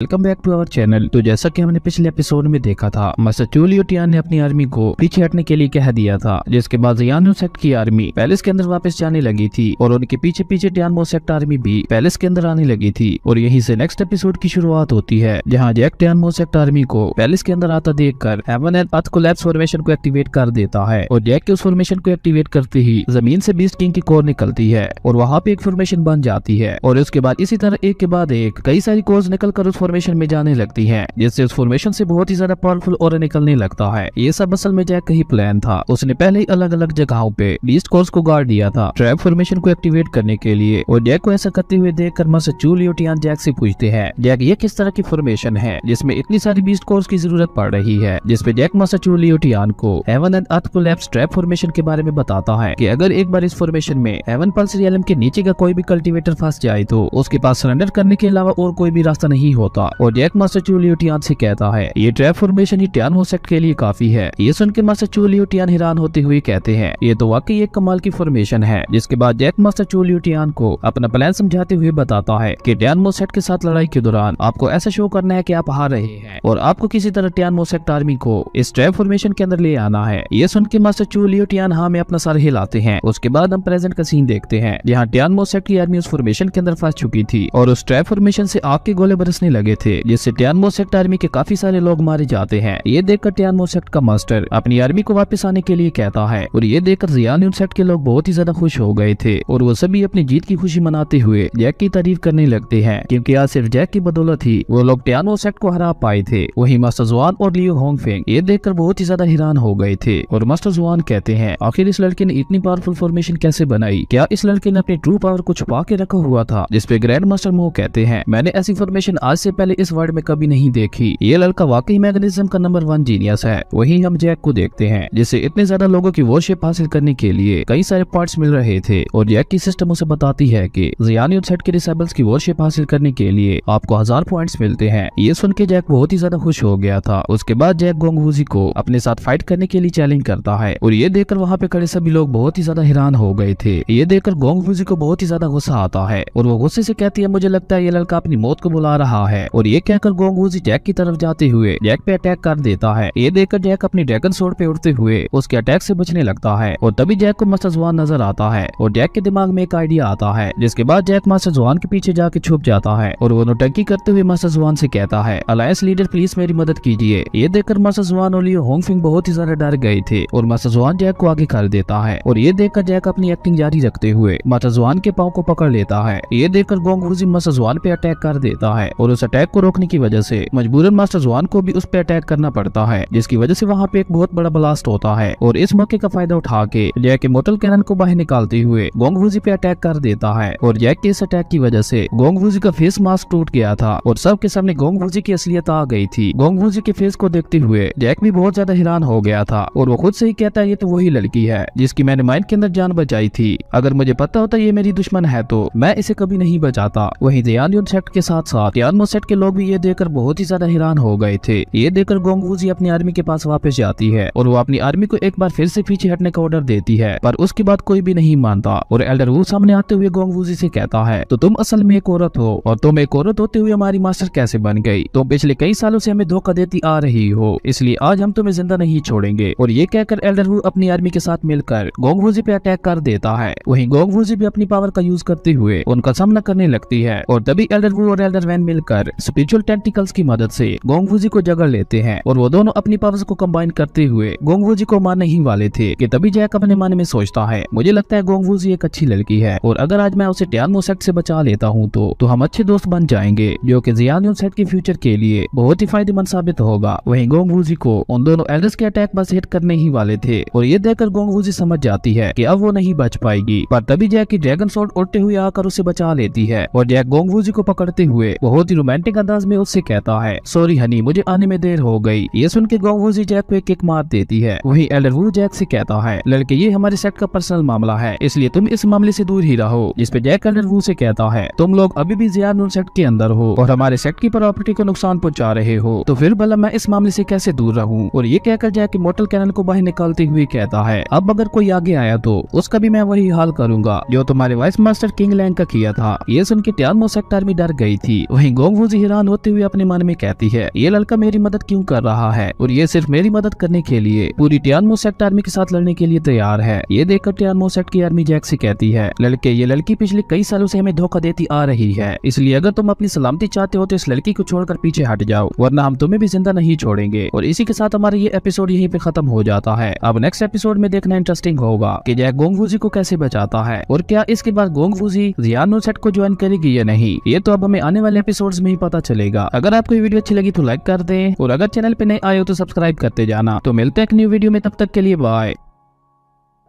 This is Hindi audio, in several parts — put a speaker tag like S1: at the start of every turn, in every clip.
S1: Welcome back to our channel. तो जैसा कि हमने पिछले एपिसोड में देखा था, मास्टर चू लियूटियान ने अपनी आर्मी को पीछे हटने के लिए कह दिया था, जिसके बाद जियानो सेक्ट की आर्मी पैलेस के अंदर वापस जाने लगी थी और उनके पीछे पीछे टियानमो सेक्ट आर्मी भी पैलेस के अंदर आने लगी थी। और यहीं से नेक्स्ट एपिसोड की शुरुआत होती है, जहाँ जैक टियानमो सेक्ट आर्मी को पैलेस के अंदर आता देखकर heaven and earth collapse formation को एक्टिवेट कर देता है। और जैक के उस फॉर्मेशन को एक्टिवेट करते ही जमीन से बीस्ट किंग की कोर निकलती है और वहाँ पे एक फॉर्मेशन बन जाती है। और उसके बाद इसी तरह एक के बाद एक कई सारी कोर्स निकलकर उस फॉर्मेशन में जाने लगती हैं, जिससे उस फॉर्मेशन से बहुत ही ज्यादा पावरफुल और निकलने लगता है। ये सब असल में जैक का ही प्लान था। उसने पहले ही अलग अलग जगहों पे बीस्ट कोर्स को गाड़ दिया था ट्रैप फॉर्मेशन को एक्टिवेट करने के लिए। और जैक को ऐसा करते हुए देखकर मास्टर चू लियूटियान जैक से पूछते हैं, जैक ये किस तरह की फॉर्मेशन है जिसमें इतनी सारी बीस्ट कोर्स की जरूरत पड़ रही है। जिसपे जैक मास्टर चू लियूटियान को heaven and earth collapse trap formation के बारे में बताता है कि अगर एक बार इस फॉर्मेशन में हेवन पल्स रियलम के नीचे का कोई भी कल्टीवेटर फंस जाए तो उसके पास सरेंडर करने के अलावा और कोई भी रास्ता नहीं होता। और जैक मास्टर चू लियूटियान से कहता है, ये ट्रैप फॉर्मेशन ही टियानमो सेक्ट के लिए काफी है। ये सुनकर मास्टर चू लियूटियान हैरान होते हुए कहते हैं, ये तो वाकई एक कमाल की फॉर्मेशन है। जिसके बाद जैक मास्टर चू लियूटियान को अपना प्लान समझाते हुए बताता है कि टियानमो सेक्ट के साथ लड़ाई के दौरान आपको ऐसा शो करना है कि आप हार रहे हैं और आपको किसी तरह टियानमो सेक्ट आर्मी को इस ट्रैप फॉर्मेशन के अंदर ले आना है। ये सुन के मास्टर चू लियूटियान हाँ में अपना सर हिलाते हैं। उसके बाद हम प्रेजेंट का सीन देखते हैं, जहाँ टियानमो सेक्ट की आर्मी उस फॉर्मेशन के अंदर फंस चुकी थी और उस ट्रैप फॉर्मेशन से आग के गोले बरसने लगे थे, जिससे टियानमो सेक्ट आर्मी के काफी सारे लोग मारे जाते हैं। ये देखकर टियानमो सेक्ट का मास्टर अपनी आर्मी को वापस आने के लिए कहता है और ये देखकर जियानो सेक्ट के लोग बहुत ही ज्यादा खुश हो गए थे और वो सभी अपनी जीत की खुशी मनाते हुए जैक की तारीफ करने लगते हैं, क्योंकि आज सिर्फ जैक की बदौलत ही वो लोग टियानमो सेक्ट को हरा पाए थे। वहीं मास्टर जुआन और लियो होंगफेंग ये देखकर बहुत ही ज्यादा हैरान हो गए थे और मास्टर जुआन कहते हैं, आखिर इस लड़के ने इतनी पावरफुल फॉर्मेशन कैसे बनाई? क्या इस लड़के ने अपनी ट्रू पावर को छुपा के रखा हुआ था? जिसपे ग्रैंड मास्टर मो कहते हैं, मैंने ऐसी फॉर्मेशन आज से पहले इस वर्ल्ड में कभी नहीं देखी। ये लड़का वाकई मैकेनिज्म का नंबर 1 जीनियस है। वहीं हम जैक को देखते हैं, जिसे इतने ज्यादा लोगों की वॉरशिप हासिल करने के लिए कई सारे पार्ट्स मिल रहे थे और जैक की सिस्टम उसे बताती है कि जियानो सेक्ट के डिसेबल्स की वॉरशिप हासिल करने के लिए आपको 1000 पॉइंट्स मिलते हैं। ये सुन के जैक बहुत ही ज्यादा खुश हो गया था। उसके बाद जैक गोंग वूजी को अपने साथ फाइट करने के लिए चैलेंज करता है और ये देखकर वहाँ पे खड़े सभी लोग बहुत ही ज्यादा हैरान हो गए थे। ये देखकर गोंग वूजी को बहुत ही ज्यादा गुस्सा आता है और वो गुस्से से कहती है, मुझे लगता है ये लड़का अपनी मौत को बुला रहा है। और ये कहकर गोंग वूजी जैक की तरफ जाते हुए जैक पे अटैक कर देता है। ये देखकर जैक अपनी ड्रैगन सोर्ड पे उड़ते हुए उसके अटैक से बचने लगता है और तभी जैक को मास्टर जुआन नजर आता है और जैक के दिमाग में एक आइडिया आता है, जिसके बाद जैक मास्टर जुआन के पीछे जाके छुप जाता है और वो नौटंकी करते हुए मास्टर जुआन से कहता है, अलायंस लीडर प्लीज मेरी मदद कीजिए। ये देखकर मास्टर जुआन और लियो होंगफिंग बहुत ही ज्यादा डर गए थे और मास्टर जुआन जैक को आगे कर देता है और ये देखकर जैक अपनी एक्टिंग जारी रखते हुए मास्टर जुआन के पांव को पकड़ लेता है। ये देखकर गोंग वूजी मास्टर जुआन पे अटैक कर देता है और उस अटैक को रोकने की वजह से मजबूरन मास्टर जुआन को भी उस पे अटैक करना पड़ता है, जिसकी वजह से वहाँ पे एक बहुत बड़ा ब्लास्ट होता है। और इस मौके का फायदा उठा के जैक मोटल कैनन को बाहर निकालते हुए गोंग वूजी पे अटैक कर देता है और जैक के इस अटैक की वजह से गोंग वूजी का फेस मास्क टूट गया था और सबके सामने गोंग वूजी की असलियत आ गई थी। गोंग वूजी के फेस को देखते हुए जैक भी बहुत ज्यादा हैरान हो गया था और वो खुद से ही कहता है, ये तो वही लड़की है जिसकी मैंने माइंड के अंदर जान बचाई थी। अगर मुझे पता होता ये मेरी दुश्मन है तो मैं इसे कभी नहीं बचाता। वहीं जियानो सेक्ट के साथ साथ टियानमो सेक्ट के लोग भी ये देखकर बहुत ही ज्यादा हैरान हो गए थे। ये देखकर गोंग वूजी अपनी आर्मी के पास वापस जाती है और वो अपनी आर्मी को एक बार फिर से पीछे हटने का ऑर्डर देती है, पर उसके बाद कोई भी नहीं मानता और एल्डर वू सामने आते हुए गोंग वूजी से कहता है, तो तुम असल में एक औरत हो और तुम एक औरत होते हुए हमारी मास्टर कैसे बन गई? तुम पिछले कई सालों से हमें धोखा देती आ रही हो, इसलिए आज हम तुम्हें जिंदा नहीं छोड़ेंगे। और ये कहकर एल्डर वू अपनी आर्मी के साथ मिलकर गोंग वूजी पे अटैक कर देता है। वहीं गोंग वूजी भी अपनी पावर का यूज करते हुए उनका सामना करने लगती है और तभी एल्डर वू और एल्डर वैन मिलकर स्पिरिचुअल टेंटिकल्स की मदद से गोंग वूजी को जगड़ लेते हैं और वो दोनों अपनी पावर्स को कंबाइन करते हुए गोंग वूजी को मारने ही वाले थे कि तभी जैक अपने मन में सोचता है, मुझे लगता है गोंग वूजी एक अच्छी लड़की है और अगर आज मैं उसे टियानमो सेक्ट से बचा लेता हूँ तो हम अच्छे दोस्त बन जाएंगे, जो कि जियानो सेक्ट के फ्यूचर के लिए बहुत ही फायदेमंद साबित होगा। वहीं गोंग वूजी को उन दोनों एल्डर्स के अटैक बस हिट करने ही वाले थे और ये देखकर गोंग वूजी समझ जाती है कि अब वो नहीं बच पाएगी, पर तभी जैक की ड्रैगन सोर्ड उड़ते हुए आकर उसे बचा लेती है और जैक गोंग वूजी को पकड़ते हुए बहुत ही रोमांटिक अंदाज में उससे कहता है, सॉरी हनी, मुझे आने में देर हो गई। ये सुन के गोंग वूजी जैक को एक किक मार देती है। वहीं एल्डर वू जैक से कहता है, लड़के ये हमारे सेक्ट का पर्सनल मामला है, इसलिए तुम इस मामले से दूर ही रहो। जिसपे जैक एल्डर वू से कहता है, तुम लोग अभी भी जियानो सेक्ट के अंदर हो और हमारे सेक्ट की प्रॉपर्टी को नुकसान पहुंचा रहे हो, तो फिर भला मैं इस मामले से कैसे दूर रहूं? और ये कहकर जैक मोटल कैनन को बाहर निकालते हुए कहता है, अब अगर कोई आगे आया तो उसका भी मैं वही हाल करूंगा जो तुम्हारे वाइस मास्टर किंग लैंग का किया था। ये सुन के टियानमो सेक्ट आर्मी डर गई थी। वहीं गोंग वूजी हैरान होते हुए अपने मन में कहती है, ये लड़का मेरी मदद क्यों कर रहा है और ये सिर्फ मेरी मदद करने के लिए पूरी टियानमो सेक्ट आर्मी के साथ लड़ने के लिए तैयार है। ये देखकर टियानमो सेक्ट की आर्मी जैक से कहती है, लड़के ये लड़की पिछले कई सालों से हमें धोखा देती आ रही है, इसलिए अगर तुम अपनी सलामती चाहते हो तो इस लड़की को छोड़कर पीछे हट जाओ, वरना हम तुम्हें भी जिंदा नहीं छोड़ेंगे। और इसी के साथ हमारा ये एपिसोड यहीं पे खत्म हो जाता है। अब नेक्स्ट एपिसोड में देखना इंटरेस्टिंग होगा कि जैक गोंग वूजी को कैसे बचाता है और क्या इसके बाद गोंग वूजी जियानो सेट को ज्वाइन करेगी या नहीं, ये तो अब हमें आने वाले एपिसोड्स में ही पता चलेगा। अगर आपको ये वीडियो अच्छी लगी तो लाइक कर दें और अगर चैनल पे नए आए हो तो सब्सक्राइब करते जाना। तो मिलते हैं एक न्यू वीडियो में, तब तक के लिए बाय।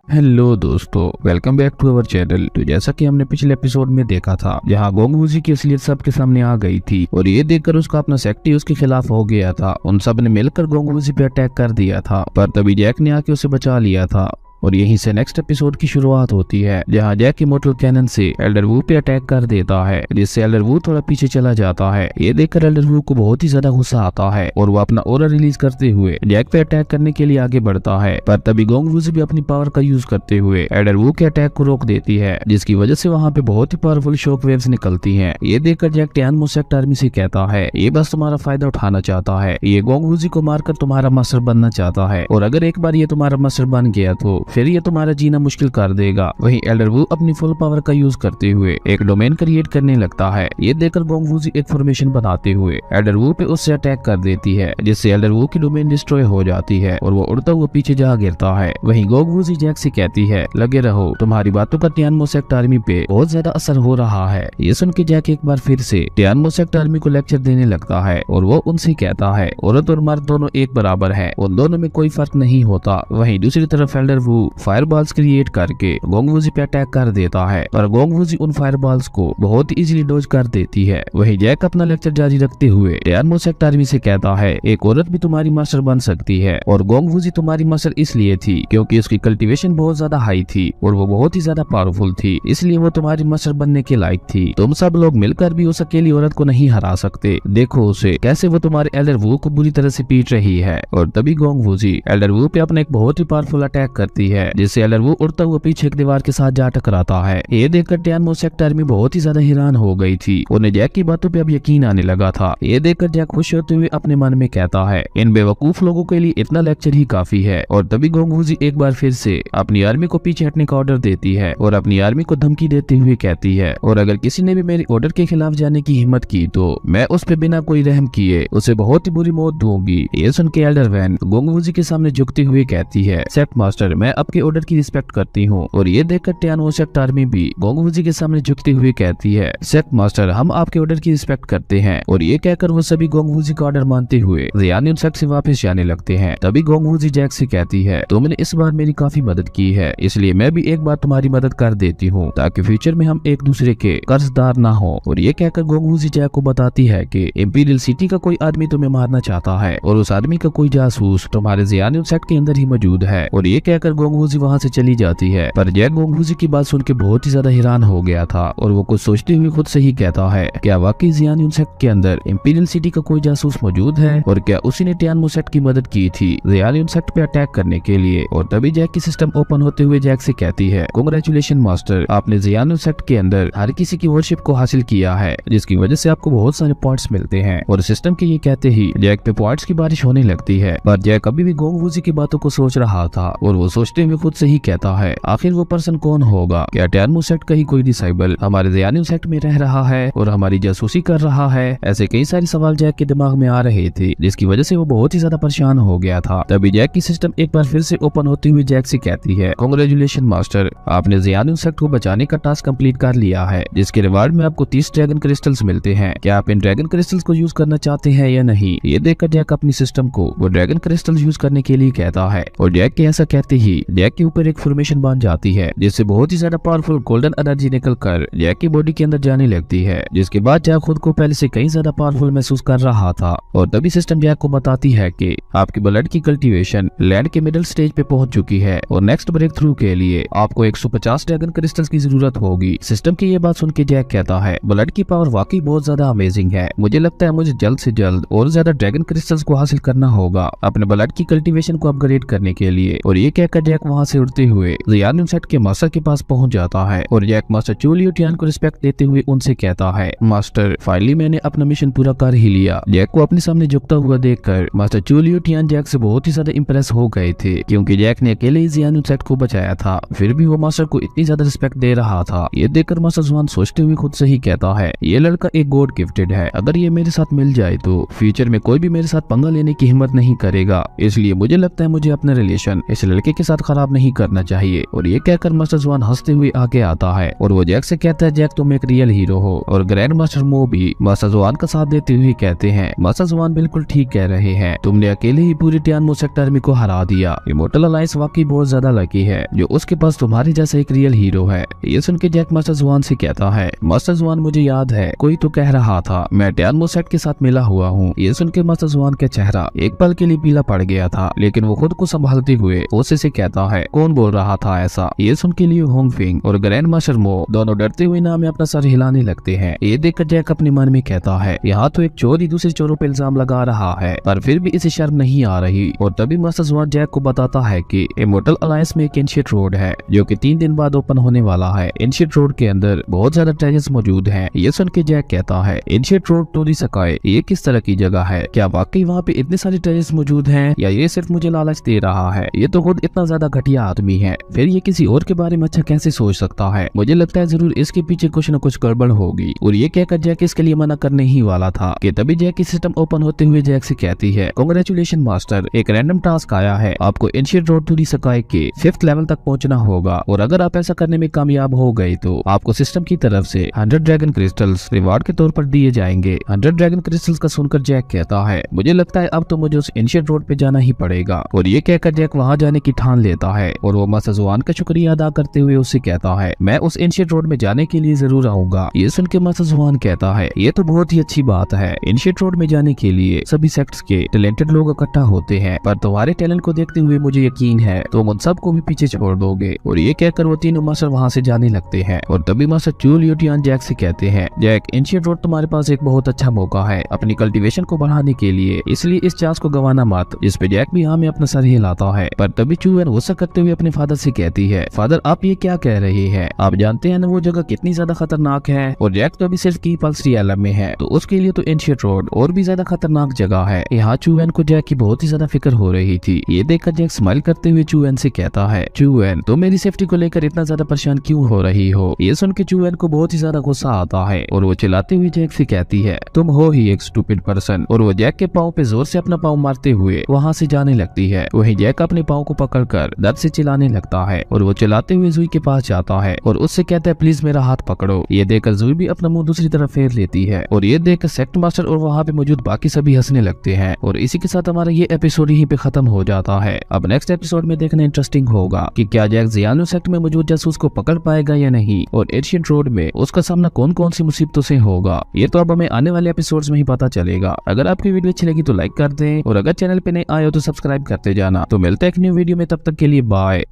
S1: हेलो दोस्तों, welcome back to our channel. तो जैसा कि हमने पिछले एपिसोड में देखा था, जहां गोंग वूजी की असलियत सबके सामने आ गई थी और ये देखकर उसका अपना सेक्ट ही उसके खिलाफ हो गया था। उन सब ने मिलकर गोंग वूजी पे अटैक कर दिया था, पर तभी जैक ने आके उसे बचा लिया था। और यहीं से नेक्स्ट एपिसोड की शुरुआत होती है, जहां जैक इमोर्टल कैनन से एल्डर वू पे अटैक कर देता है, जिससे एल्डर वू थोड़ा पीछे चला जाता है। ये देखकर एल्डर वू को बहुत ही ज्यादा गुस्सा आता है और वो अपना ऑरा रिलीज करते हुए जैक पे अटैक करने के लिए आगे बढ़ता है, पर तभी गोंग वूजी भी अपनी पावर का यूज करते हुए एल्डर वू के अटैक को रोक देती है, जिसकी वजह से वहाँ पे बहुत ही पावरफुल शॉक वेव्स निकलती हैं। ये देखकर जैक टियानमो सेक्ट आर्मी से कहता है, ये बस तुम्हारा फायदा उठाना चाहता है, ये गोंग वूजी को मारकर तुम्हारा मास्टर बनना चाहता है, और अगर एक बार ये तुम्हारा मास्टर बन गया तो फिर ये तुम्हारा जीना मुश्किल कर देगा। वहीं एल्डर वू अपनी फुल पावर का यूज करते हुए एक डोमेन क्रिएट करने लगता है। ये देखकर गोंग वूजी एक फॉर्मेशन बनाते हुए एल्डर वू पे उससे अटैक कर देती है, जिससे एल्डर वू की डोमेन डिस्ट्रॉय हो जाती है और वो उड़ता हुआ पीछे जा गिरता है। वहीं गोंग वूजी जैक से कहती है, लगे रहो, तुम्हारी बातों का टियानमो सेक्ट आर्मी पे बहुत ज्यादा असर हो रहा है। ये सुन के जैक एक बार फिर से टियानमो सेक्ट आर्मी को लेक्चर देने लगता है और वो उनसे कहता है, औरत और मर्द दोनों एक बराबर है, उन दोनों में कोई फर्क नहीं होता। वहीं दूसरी तरफ एल्डर वू फायरबॉल्स क्रिएट करके गोंग वूजी पे अटैक कर देता है, पर गोंग वूजी उन फायरबॉल्स को बहुत इजीली डॉज कर देती है। वहीं जैक अपना लेक्चर जारी रखते हुए टियानमो सेक्ट आर्मी से कहता है, एक औरत भी तुम्हारी मास्टर बन सकती है, और गोंग वूजी तुम्हारी मास्टर इसलिए थी क्योंकि उसकी कल्टीवेशन बहुत ज्यादा हाई थी और वो बहुत ही ज्यादा पावरफुल थी, इसलिए वो तुम्हारी मास्टर बनने के लायक थी। तुम सब लोग मिलकर भी उस अकेली औरत को नहीं हरा सकते, देखो उसे कैसे वो तुम्हारे एल्डर वू को बुरी तरह से पीट रही है। और तभी गोंग वूजी एल्डर वू पे अपना एक बहुत ही पावरफुल अटैक करती है, जिससे एल्डर वू उड़ता हुआ पीछे एक दीवार के साथ जा टकराता है। ये देखकर टियानमो सेक्ट आर्मी बहुत ही ज्यादा हैरान हो गई थी, उन्हें जैक की बातों पे अब यकीन आने लगा था। ये देखकर जैक खुश होते हुए अपने मन में कहता है, इन बेवकूफ लोगों के लिए इतना लेक्चर ही काफी है। और तभी गोंग वूजी एक बार फिर से अपनी आर्मी को पीछे हटने का ऑर्डर देती है और अपनी आर्मी को धमकी देते हुए कहती है, और अगर किसी ने भी मेरे ऑर्डर के खिलाफ जाने की हिम्मत की तो मैं उस पे बिना कोई रहम किए उसे बहुत ही बुरी मौत दूंगी। ये सुन के एल्डर वैन गोंग वूजी के सामने झुकते हुए कहती है, सेक्ट मास्टर, मैं आपके ऑर्डर की रिस्पेक्ट करती हूँ। और ये देखकर टियानमो सेक्ट आर्मी भी गोंग वूजी के सामने झुकते हुए कहती है, सेक्ट मास्टर, हम आपके ऑर्डर की रिस्पेक्ट करते हैं। और ये कहकर वो सभी गोंग वूजी का ऑर्डर मानते हुए जियानो सेक्ट से वापस जाने लगते हैं। तभी गोंग वूजी जैक से कहती है, तुमने इस बार मेरी काफी मदद की है, इसलिए मैं भी एक बार तुम्हारी मदद कर देती हूँ ताकि फ्यूचर में हम एक दूसरे के कर्जदार ना हो। और ये कहकर गोंग वूजी जैक को बताती है कि इंपीरियल सिटी का कोई आदमी तुम्हें मारना चाहता है और उस आदमी का कोई जासूस तुम्हारे जियानो सेक्ट के अंदर ही मौजूद है। और ये कहकर गोंग वूजी वहाँ से चली जाती है, पर जैक गोंग वूजी की बात सुन के बहुत ही ज्यादा हैरान हो गया था और वो कुछ सोचते हुए खुद से ही कहता है, क्या वाकई जियानो सेक्ट के अंदर इंपीरियल सिटी का कोई जासूस मौजूद है और क्या उसी ने टियानमो सेक्ट की मदद की थी जियानो सेक्ट पे अटैक करने के लिए। और तभी जैक की सिस्टम ओपन होते हुए जैक से कहती है, कांग्रेचुलेशन मास्टर, आपने जियानो सेक्ट के अंदर हर किसी की वर्शिप को हासिल किया है, जिसकी वजह से आपको बहुत सारे पॉइंट्स मिलते हैं। और सिस्टम के ये कहते ही जैक पे पॉइंट्स की बारिश होने लगती है, पर जैक अभी भी गोंग वूजी की बातों को सोच रहा था और वो सोचते हुए खुद से ही कहता है, आखिर वो पर्सन कौन होगा? क्या टियानमो सेक्ट का ही कोई डिसाइबल हमारे जियानो सेक्ट में रह रहा है और हमारी जासूसी कर रहा है? ऐसे कई सारे सवाल जैक के दिमाग में आ रहे थे, जिसकी वजह से वो बहुत ही ज्यादा परेशान हो गया था। तभी जैक की सिस्टम एक बार फिर से ओपन होते हुए जैक से कहती है, कांग्रेचुलेशन मास्टर, आपने जियानो सेक्ट को बचाने का टास्क कंप्लीट कर लिया है, जिसके रिवार्ड में आपको 30 ड्रैगन क्रिस्टल्स मिलते हैं। क्या आप इन ड्रैगन क्रिस्टल्स को यूज करना चाहते हैं या नहीं? ये देखकर जैक अपनी सिस्टम को वो ड्रैगन क्रिस्टल यूज करने के लिए कहता है और जैक के ऐसा कहते ही जैक के ऊपर एक फॉर्मेशन बन जाती है, जिससे बहुत ही ज्यादा पावरफुल गोल्डन एनर्जी निकलकर जैक की बॉडी के अंदर जाने लगती है, जिसके बाद जैक खुद को पहले से कहीं ज्यादा पावरफुल महसूस कर रहा था। और तभी सिस्टम जैक को बताती है कि आपकी ब्लड की कल्टीवेशन लैंड के मिडिल स्टेज पे पहुंच चुकी है और नेक्स्ट ब्रेक थ्रू के लिए आपको 150 ड्रैगन क्रिस्टल्स की जरूरत होगी। सिस्टम की ये बात सुन के जैक कहता है, ब्लड की पावर वाकई बहुत ज्यादा अमेजिंग है, मुझे लगता है मुझे जल्द से जल्द और ज्यादा ड्रैगन क्रिस्टल्स को हासिल करना होगा अपने ब्लड की कल्टीवेशन को अपग्रेड करने के लिए। और ये कहकर जैक वहाँ से उड़ते हुए जियान सेट के मास्टर के पास पहुँच जाता है और Jack master Chu Liu Tian को रिस्पेक्ट देते हुए उनसे कहता है, मास्टर फाइनली मैंने अपना मिशन पूरा कर ही लिया। जैक को अपने सामने झुकता हुआ देखकर master Chu Liu Tian Jack से बहुत ही ज्यादा इंप्रेस हो गए थे, क्योंकि जैक ने अकेले ही जियान सेट को बचाया था, फिर भी वो मास्टर को इतनी ज्यादा रिस्पेक्ट दे रहा था। ये देखकर मास्टर जुआन सोचते हुए खुद से ही कहता है, ये लड़का एक गॉड गिफ्टेड है, अगर ये मेरे साथ मिल जाए तो फ्यूचर में कोई भी मेरे साथ पंगा लेने की हिम्मत नहीं करेगा, इसलिए मुझे लगता है मुझे अपना रिलेशन इस लड़के के साथ खराब नहीं करना चाहिए। और ये कहकर मास्टर जुआन हंसते हुए आगे आता है और वो जैक से कहता है, जैक तुम एक रियल हीरो हो। और ग्रैंड मास्टर मो भी मास्टर जुआन का साथ देते हुए कहते हैं, मास्टर जुआन बिल्कुल ठीक कह रहे हैं, तुमने अकेले ही पूरी टियानमो सेक्टर आर्मी को हरा दिया। इमोर्टल अलायंस वाकई बहुत ज्यादा लकी है जो उसके पास तुम्हारे जैसा एक रियल हीरो है। ये सुन के जैक मास्टर जुआन से कहता है, मास्टर जुआन मुझे याद है कोई तो कह रहा था मैं टियानमो सेट के साथ मिला हुआ हूँ। ये सुन के मास्टर जुआन का चेहरा एक पल के लिए पीला पड़ गया था, लेकिन वो खुद को संभालते हुए ओसे से कहता है, कौन बोल रहा था ऐसा। ये सुन के लिए होंगफिंग और ग्रैंड मास्टर मो दोनों डरते हुए नाम में अपना सर हिलाने लगते हैं। ये देखकर जैक अपने मन में कहता है, यहाँ तो एक चोर ही दूसरे चोरों पर इल्जाम लगा रहा है, पर फिर भी इसे शर्म नहीं आ रही। और तभी मास्टर जुआन जैक को बताता है कि इमोर्टल अलायंस में एक एंशिएंट रोड है जो कि 3 दिन बाद ओपन होने वाला है। एंशिएंट रोड के अंदर बहुत ज्यादा ट्रेजर्स मौजूद हैं। ये सुन के जैक कहता है, ancient road to the sky, ये किस तरह की जगह है? क्या वाकई वहाँ पे इतने सारे ट्रेजर्स मौजूद हैं या ये सिर्फ मुझे लालच दे रहा है? ये तो खुद इतना ज्यादा घटिया आदमी है, फिर ये किसी और के बारे में अच्छा कैसे सोच सकता है? मुझे लगता है जरूर इसके पीछे कुछ न कुछ गड़बड़ होगी। और ये कहकर जैक इसके लिए मना करने ही वाला था कि तभी जैक की सिस्टम ओपन होते हुए जैक से कहती है, कांग्रेचुलेशन मास्टर, एक रैंडम टास्क आया है, आपको ancient road to the sky के 5th लेवल तक पहुंचना होगा और अगर आप ऐसा करने में कामयाब हो गए तो आपको सिस्टम की तरफ से 100 ड्रैगन क्रिस्टल्स रिवार्ड के तौर पर दिए जाएंगे। 100 ड्रैगन क्रिस्टल्स का सुनकर जैक कहता है, मुझे लगता है अब तो मुझे उस एंशिएंट रोड पे जाना ही पड़ेगा। और ये कहकर जैक वहाँ जाने की ठान लेता है और वो मास्टर जुआन का शुक्रिया अदा करते हुए उससे कहता है, मैं उस एंशिएंट रोड में जाने के लिए जरूर आऊंगा। ये सुन के मास्टर जुआन कहता है, ये तो बहुत ही अच्छी बात है, एंशिएंट रोड में जाने के लिए सभी सेक्ट्स के टैलेंटेड लोग इकट्ठा होते हैं, पर तुम्हारे टैलेंट को देखते हुए मुझे यकीन है तुम उन सबको भी पीछे छोड़ दोगे। और ये कहकर वो तीनों मास्टर वहाँ से जाने लगते हैं। और तभी master Chu Liu Tian Jack से कहते हैं, जैक एंशिएंट रोड तुम्हारे पास एक बहुत अच्छा मौका है अपनी कल्टीवेशन को बढ़ाने के लिए, इसलिए इस चांस को गंवाना मत। जिस पे जैक भी हाँ में अपना सर हिलाता है। पर तभी चू एन गुस्सा करते हुए अपने फादर से कहती है, फादर आप ये क्या कह रहे हैं? आप जानते हैं ना वो जगह कितनी ज्यादा खतरनाक है, और जैक तो अभी सिर्फ की पल्स रियलम में है, तो उसके लिए तो एंशिएंट रोड और भी ज्यादा खतरनाक जगह है। यहाँ चू एन को जैक की बहुत ही ज्यादा फिक्र हो रही थी। ये देखकर जैक स्माइल करते हुए चू एन से कहता है, चू एन तुम मेरी सेफ्टी को लेकर इतना ज्यादा परेशान क्यों हो रही हो? ये सुन के चू एन को बहुत ही ज्यादा गुस्सा आता है और वो चिल्लाते हुए जैक से कहती है, तुम हो ही एक स्टूपिड पर्सन। और वो जैक के पाँव पे जोर से अपना पाँव मारते हुए वहाँ से जाने लगती है। वहीं जैक अपने पाँव को पकड़कर दर्द से चिल्लाने लगता है और वो चिल्लाते हुए जुई के पास जाता है और उससे कहता है, प्लीज मेरा हाथ पकड़ो। ये देखकर जुई भी अपना मुंह दूसरी तरफ फेर लेती है और ये देखकर सेक्ट मास्टर और वहाँ पे मौजूद बाकी सभी हंसने लगते हैं। और इसी के साथ हमारा ये एपिसोड यहीं पे खत्म हो जाता है। अब नेक्स्ट एपिसोड में देखना इंटरेस्टिंग होगा कि क्या जैक जियानो सेक्ट में मौजूद जासूस को पकड़ पाएगा या नहीं, और एंशिएंट रोड में उसका सामना कौन कौन सी मुसीबतों से होगा। ये तो अब हमें आने वाले एपिसोड्स में ही पता चलेगा। अगर आपकी वीडियो अच्छी लगी तो लाइक कर दें और अगर चैनल पे नए आए हो तो सब्सक्राइब करते जाना। तो मिलते हैं एक न्यू वीडियो में, तब तक के लिए बाय।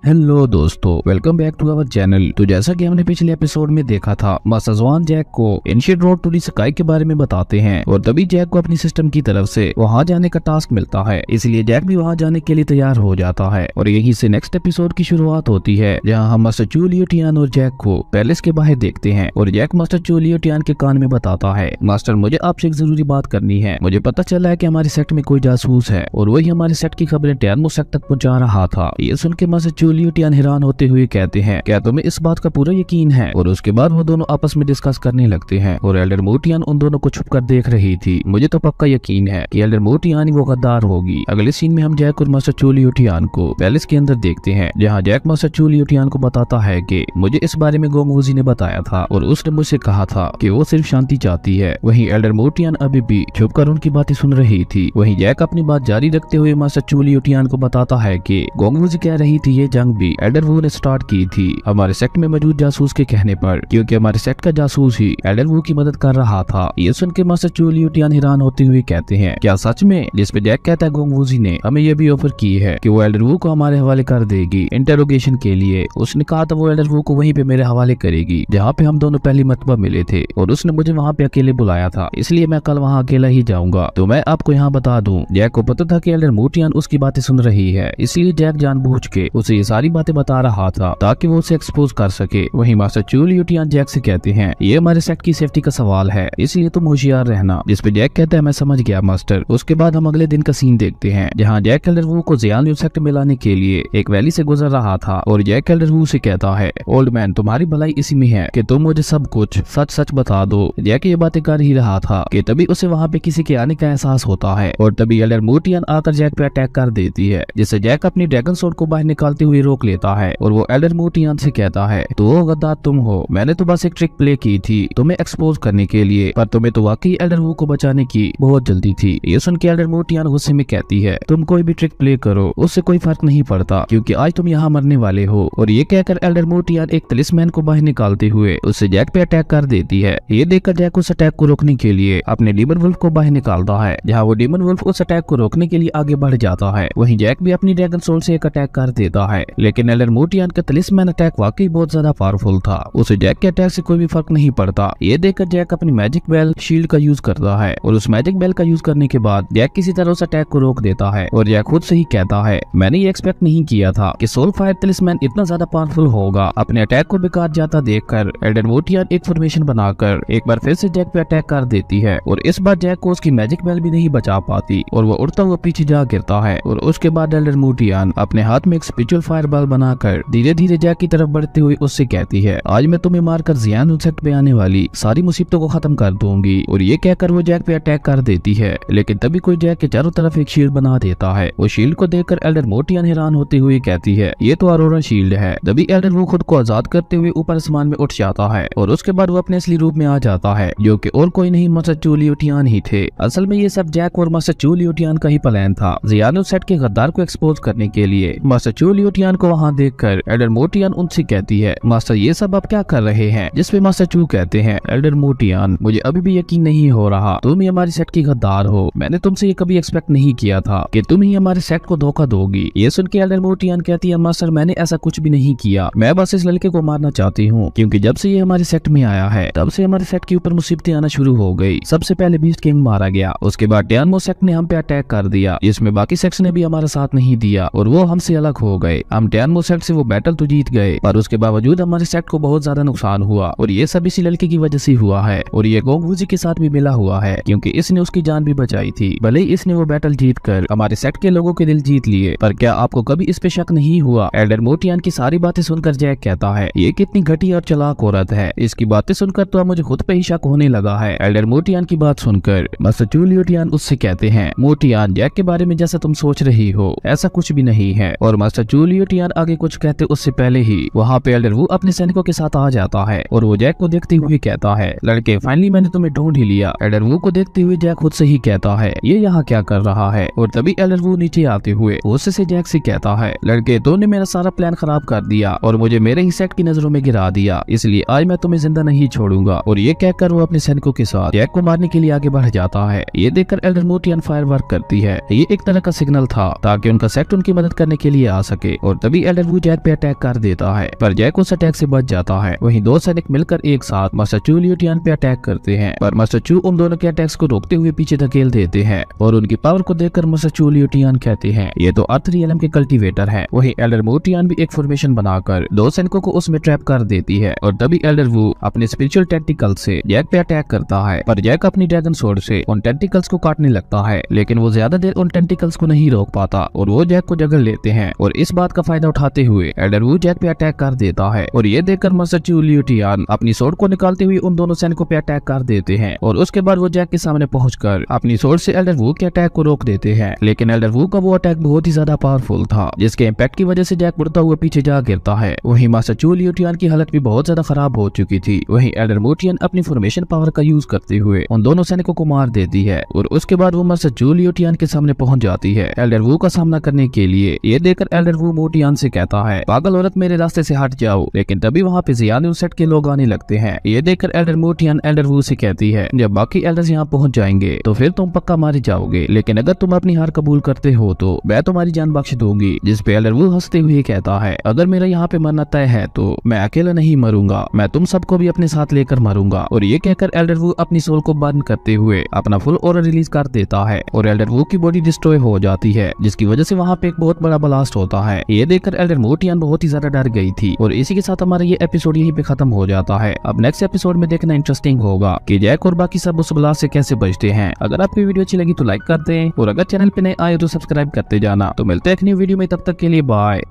S1: हेलो दोस्तों, welcome back to our channel. तो जैसा कि हमने पिछले एपिसोड में देखा था, मास्टर जुआन जैक को ancient road to the sky के बारे में बताते हैं और तभी जैक को अपनी सिस्टम की तरफ से वहां जाने का टास्क मिलता है, इसलिए जैक भी वहां जाने के लिए तैयार हो जाता है। और यहीं से नेक्स्ट एपिसोड की शुरुआत होती है, जहाँ हम मास्टर चू लियू टियान और जैक को पैलेस के बाहर देखते हैं और Jack master Chu Liu Tian के कान में बताता है, मास्टर मुझे आपसे एक जरूरी बात करनी है। मुझे पता चला है कि हमारे सेक्ट में कोई जासूस है और वही हमारे सेक्ट की खबरें टियानमो सेक्ट तक पहुंचा रहा था। ये सुन के मास्टर चू लियू टियान हैरान होते हुए कहते हैं, क्या तुम्हें इस बात का पूरा यकीन है? और उसके बाद वो दोनों आपस में डिस्कस करने लगते हैं और एल्डर मो टियान उन दोनों को छुपकर देख रही थी। मुझे तो पक्का यकीन है कि एल्डर मो टियान ही वो गद्दार होगी। अगले सीन में हम जैक और मास्टर चू लियू टियान को पैलेस के अंदर देखते हैं, जहाँ Jack master Chu Liu Tian को बताता है कि मुझे इस बारे में गोंग वूजी ने बताया था और उसने मुझसे कहा था कि वो सिर्फ शांति चाहती है। वहीं एल्डर मो टियान अभी भी छुपकर उनकी बातें सुन रही थी। वहीं जैक अपनी बात जारी रखते हुए मास्टर चू लियू टियान को बताता है कि गोंग वूजी कह रही थी ये जंग भी एल्डर वू ने स्टार्ट की थी हमारे सेक्ट में मौजूद जासूस के कहने पर, क्योंकि हमारे सेक्ट का जासूस ही एल्डर वू की मदद कर रहा था। ये सुन के मास्टर चू लियू टियान हैरान होते हुए कहते हैं, क्या सच में? जिसपे जैक कहता है गोंग वूजी ने हमें यह भी ऑफर की है कि वो एल्डर वू को हमारे हवाले कर देगी इंटरोगेशन के लिए। उसने कहा था वो एल्डर वू को वहीं पे मेरे हवाले करेगी जहाँ पे हम दोनों पहली मर्तबा मिले थे, और उसने मुझे वहाँ पे अकेले बुलाया था, इसलिए मैं कल वहाँ अकेला ही जाऊंगा। तो मैं आपको यहाँ बता दूं, जैक को पता था कि एल्डर वू टियान उसकी बातें सुन रही है, इसलिए जैक जानबूझ के उसे ये सारी बातें बता रहा था ताकि वो उसे एक्सपोज कर सके। वहीं master Chu Liu Tian Jack से कहते हैं, ये हमारे सेक्ट की सेफ्टी का सवाल है, इसलिए तुम होशियार रहना। जिसपे जैक कहता है, मैं समझ गया मास्टर। उसके बाद हम अगले दिन का सीन देखते हैं जहाँ जैक एल्डर वू को जियान यू सेक्ट में लाने के लिए एक वैली से गुजर रहा था, और जैक एल्डर वू से कहता है, ओल्ड मैन तुम्हारी भलाई इसी में है कि तुम मुझे सब कुछ सच सच बता दो। जैक ये बातें कर ही रहा था कि तभी उसे वहाँ पे किसी के आने का एहसास होता है, और तभी एल्डर वू टियान आकर जैक पे अटैक कर देती है, जिससे जैक अपनी ड्रैगन सोर्ड को बाहर निकालते हुए रोक लेता है, और वो एल्डर वू टियान से कहता है, तो गद्दार तुम हो, मैंने तो बस एक ट्रिक प्ले की थी तुम्हें एक्सपोज करने के लिए, पर तुम्हें तो वाकई एल्डर वू को बचाने की बहुत जल्दी थी। ये सुन के एल्डर वू टियान गुस्से में कहती है, तुम कोई भी ट्रिक प्ले करो उससे कोई फर्क नहीं पड़ता, क्योंकि आज तुम यहाँ मरने वाले हो। और ये कहकर एल्डर वू टियान एक तलिस्मैन को बाहर निकालते हुए उससे जैक पे अटैक कर देती है। ये देखकर जैक उस अटैक को रोकने के लिए अपने डीमन वुल्फ को बाहर निकालता है, जहाँ वो डीमन वुल्फ उस अटैक को रोकने के लिए आगे बढ़ जाता है। वहीं जैक भी अपनी ड्रैगन सोल से एक अटैक कर देता है, लेकिन एल्डर वू टियान का तलिस्मैन अटैक वाकई बहुत ज्यादा पावरफुल था, उसे जैक के अटैक से कोई भी फर्क नहीं पड़ता। ये देखकर जैक अपनी मैजिक बेल शील्ड का यूज करता है, और उस मैजिक बेल का यूज करने के बाद जैक किसी तरह उस अटैक को रोक देता है। और जैक खुद से ही कहता है, मैंने ये एक्सपेक्ट नहीं किया था कि सोल फायर तलिस्मैन इतना ज्यादा पावरफुल होगा। अपने अटैक को बेकार जाता देखकर एल्डर वू टियान एक फॉर्मेशन बनाकर एक बार फिर से जैक पे अटैक कर देती है, और इस बार जैक को उसकी मैजिक बेल भी नहीं बचा पाती, और वो उड़ता हुआ पीछे जा गिरता है। और उसके बाद एल्डर वू टियान अपने हाथ में एक स्पिरिचुअल फायर बॉल बनाकर धीरे धीरे जैक की तरफ बढ़ते हुए उससे कहती है, आज मैं तुम्हें मारकर जियान यू सेक्ट पे आने वाली सारी मुसीबतों को खत्म कर दूंगी। और ये कहकर वो जैक पे अटैक कर देती है, लेकिन तभी कोई जैक के चारों तरफ एक शील्ड बना देता है। वो शील्ड को देखकर एल्डर वू टियान हैरान होते हुए कहती है, ये तो अरोरा शील्ड है। तभी एल्डर वू खुद को आजाद करते हुए ऊपर आसमान में उठ जाता है, और उसके बाद वो अपने असली रूप में आ जाता है, जो कि और कोई नहीं मास्टर चू लियू टियान ही थे। असल में ये सब जैक और मास्टर चू लियू टियान का ही प्लान था, जियान यू सेक्ट के गद्दार को एक्सपोज करने के लिए। मास्टर चू लियू टियान को वहाँ देखकर एल्डर वू टियान उनसे कहती है, मास्टर ये सब आप क्या कर रहे हैं? जिसपे मास्टर चू कहते हैं, एल्डर वू टियान मुझे अभी भी यकीन नहीं हो रहा, तुम ही हमारी सेक्ट की गद्दार हो। मैंने तुमसे ये कभी एक्सपेक्ट नहीं किया था कि तुम ही हमारे सेक्ट को धोखा दोगी। ये सुन के एल्डर वू टियान कहती है, मास्टर मैंने ऐसा कुछ भी नहीं किया, मैं बस इस लड़के को मारना चाहती हूँ, क्योंकि जब से ये हमारे सेक्ट में आया है तब से हमारे सेक्ट के ऊपर मुसीबतें आना शुरू हो गई। सबसे पहले बीस्ट किंग मारा गया, उसके बाद टियानमो सेक्ट ने हम पे अटैक कर दिया, जिसमें बाकी सेक्ट ने भी हमारा साथ नहीं दिया, और वो हमसे अलग हो गए। हम टियानमो सेक्ट से वो बैटल तो जीत गए, पर उसके बावजूद हमारे सेक्ट को बहुत ज्यादा नुकसान हुआ, और ये सब इसी लड़के की वजह से हुआ है। और ये गोंग वूजी के साथ भी मिला हुआ है, क्योंकि इसने उसकी जान भी बचाई थी। भले ही इसने वो बैटल जीत कर हमारे सेक्ट के लोगों के दिल जीत लिए, पर क्या आपको कभी इस पे शक नहीं हुआ? एल्डर वू टियान की सारी बातें सुनकर जैक कहता है, ये कितनी घटिया और चालाक औरत है, इसकी बातें सुनकर तो मुझे खुद पे ही शक होने लगा है। एल्डर वू टियान की बात सुनकर मास्टर चू लियू टियान उससे कहते हैं, वू टियान जैक के बारे में जैसा तुम सोच रही हो ऐसा कुछ भी नहीं है। और मास्टर चू लियू टियान आगे कुछ कहते उससे पहले ही वहाँ पे एल्डर वू अपने सैनिकों के साथ आ जाता है, और वो जैक को देखते हुए कहता है, लड़के फाइनली मैंने तुम्हें ढूंढ ही लिया। एल्डर वू को देखते हुए जैक खुद से ही कहता है, ये यहाँ क्या कर रहा है? और तभी एल्डर वू नीचे आते हुए गुस्से से जैक से कहता है, लड़के तुमने मेरा सारा प्लान खराब कर दिया और मुझे मेरे ही सेक्ट की नजरों में गिरा दिया, इसलिए आज मैं तुम्हें जिंदा नहीं छोड़ूंगा। और ये कहकर वो अपने सैनिकों के साथ जैक को मारने के लिए आगे बढ़ जाता है। ये देखकर एल्डर वू टियान फायर वर्क करती है, ये एक तरह का सिग्नल था ताकि उनका सेक्ट उनकी मदद करने के लिए आ सके। और तभी एल्डर वू जैक पे अटैक कर देता है, पर जैक उस अटैक से बच जाता है। वहीं दो सैनिक मिलकर एक साथ मास्टर चू लियू टियान पे अटैक करते हैं, पर मास्टर चू उन दोनों के अटैक्स को रोकते हुए पीछे धकेल देते हैं। और उनकी पावर को देखकर मास्टर चू लियू टियान कहते हैं, ये तो अर्थ रियलम के कल्टीवेटर है। वहीं एल्डर वू टियान भी एक फॉर्मेशन बनाकर दो सैनिकों को उसमें ट्रैप कर देती है। और तभी एल्डर वू अपने स्पिरिचुअल टेंटिकल से जैक पे अटैक करता है, पर जैक अपनी ड्रैगन स्वॉर्ड से उन टेंटिकल्स को काटने लगता है, लेकिन वो ज्यादा देर उन टेंटिकल्स को नहीं रोक पाता और वो जैक को जगड़ लेते हैं। और इस बात का फायदा उठाते हुए एल्डर वू जैक पे अटैक कर देता है। और ये देखकर मास्टर चू लियू टियान अपनी स्वॉर्ड को निकालते हुए उन दोनों सैनिकों पे अटैक कर देते हैं। और उसके बाद वो जैक के सामने पहुंचकर अपनी स्वॉर्ड से एल्डर वू के अटैक को रोक देते हैं, लेकिन एल्डर वू का वो अटैक बहुत ही ज्यादा पावरफुल था, जिसके इम्पैक्ट की वजह से जैक उड़ता हुआ पीछे जा गिरता है। वहीं मास्टर चू लियू टियान की हालत भी बहुत ज्यादा खराब हो चुकी थी। वहीं एल्डर वू टियान अपनी फॉर्मेशन पावर का यूज करते हुए उन दोनों सैनिकों को मार देती है। और उसके बाद वो मास्टर चू लियू टियान के सामने पहुंच जाती है एल्डर वू का सामना करने के लिए। ये देखकर एल्डर वू मोटियान से कहता है, पागल औरत मेरे रास्ते से हट जाओ। लेकिन तभी वहाँ पे जियान सेट के लोग आने लगते हैं। ये देखकर एल्डर मोटियान एल्डर वू से कहती है, जब बाकी एल्डर्स यहाँ पहुँच जाएंगे तो फिर तुम पक्का मारे जाओगे, लेकिन अगर तुम अपनी हार कबूल करते हो तो मैं तुम्हारी जान बख्श दूंगी। जिस पे एल्डर वू हंसते हुए कहता है, अगर मेरा यहाँ पे मरना तय है तो मैं अकेला नहीं मरूंगा, मैं तुम सबको भी अपने साथ लेकर मरूंगा। और ये कहकर एल्डर वू अपनी सोल को बर्न करते हुए अपना फुल ऑरा रिलीज कर देता है और एल्डर वू की बॉडी डिस्ट्रॉय हो जाती है, जिसकी वजह से वहाँ पे एक बहुत बड़ा ब्लास्ट होता है। ये देखकर एल्डर मोटियान बहुत ही ज्यादा डर गई थी और इसी के साथ हमारा ये एपिसोड यहीं पे खत्म हो जाता है। अब नेक्स्ट एपिसोड में देखना इंटरेस्टिंग होगा कि जैक और बाकी सब उस ब्लास्ट से कैसे बचते हैं। अगर आपकी वीडियो अच्छी लगी तो लाइक कर दें और अगर चैनल पे नए आए तो सब्सक्राइब करते जाना। तो मिलते हैं एक न्यू वीडियो में, तब तक के लिए बाय।